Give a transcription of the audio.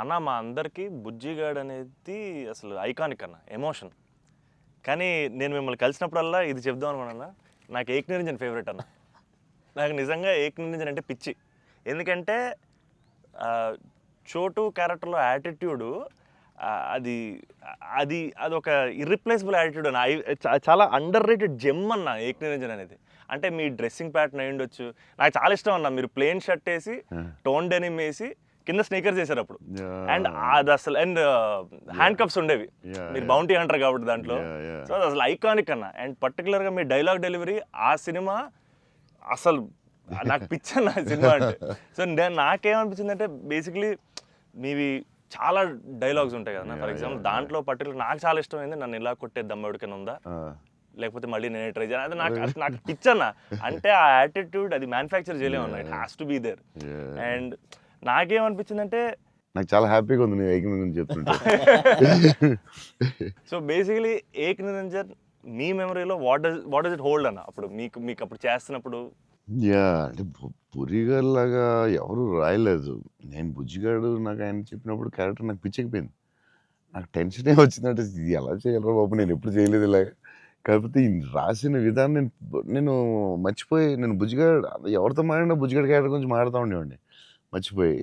అన్న మా అందరికీ బుజ్జిగాడు అనేది అసలు ఐకానిక్ అన్న ఎమోషన్. కానీ నేను మిమ్మల్ని కలిసినప్పుడల్లా ఇది చెప్దాం అనుకున్నా, నాకు ఏక్ నిరంజన్ ఫేవరెట్ అన్న. నాకు నిజంగా ఏక్ నిరంజన్ అంటే పిచ్చి. ఎందుకంటే చోటు క్యారెక్టర్లో యాటిట్యూడు అది అది అదొక ఇర్రిప్లేసబుల్ యాటిట్యూడ్ అన్న. చాలా అండర్ రేటెడ్ జెమ్ అన్న ఏక్ నిరంజన్ అనేది. అంటే మీ డ్రెస్సింగ్ ప్యాటర్న్ అయి ఉండొచ్చు, నాకు చాలా ఇష్టం అన్న. మీరు ప్లెయిన్ షర్ట్ వేసి టోన్ డెనిమ్ వేసి కింద స్నీకర్స్ చేశారు అప్పుడు. అండ్ అది అసలు అండ్ హ్యాండ్ కప్స్ ఉండేవి, మీరు బౌంటీ అంటారు కాబట్టి దాంట్లో. సో అది అసలు ఐకానిక్ అన్న. అండ్ పర్టికులర్గా మీ డైలాగ్ డెలివరీ ఆ సినిమా అసలు నాకు పిచ్చన్న సినిమా అంటే. సో నాకేమనిపించింది అంటే బేసిక్లీ మీవి చాలా డైలాగ్స్ ఉంటాయి కదా. ఫర్ ఎగ్జాంపుల్ దాంట్లో పర్టికులర్ నాకు చాలా ఇష్టమైంది నన్ను ఇలా కొట్టే దమ్మడికైనా ఉందా, లేకపోతే మళ్ళీ నేనే ట్రై చేయాలి. అది నాకు పిచ్చన్న. అంటే ఆ యాటిట్యూడ్ అది మ్యానుఫ్యాక్చర్ చేయలేము అన్న, it has to be there. And నాకేమనిపించిందంటే నాకు చాలా హ్యాపీగా ఉంది నేను ఏక్ నిరంజన్ చెప్తుంటే. సో బేసికలీ ఏక్ నిరంజన్ మీ మెమరీలో వాట్ డస్ ఇట్ హోల్డ్ అన్న? అప్పుడు మీకు అప్పుడు చేస్తున్నప్పుడు అంటే పురిగారు లాగా ఎవరు రాయలేదు. నేను బుజ్జిగాడు నాకు ఆయన చెప్పినప్పుడు క్యారెక్టర్ నాకు పిచ్చెక్కిపోయింది. నాకు టెన్షనే వచ్చిందంటే ఇది ఎలా చేయాలరా బాబు, నేను ఎప్పుడు చేయలేదు ఇలాగా. కాకపోతే ఈ రాసిన విధానం నేను మర్చిపోయి, నేను బుజ్జిగాడు ఎవరితో మాట్లాడినా బుజ్జిగాడు క్యారెక్టర్ గురించి మాట్లాడుతూ ఉండేవాడిని మర్చిపోయి.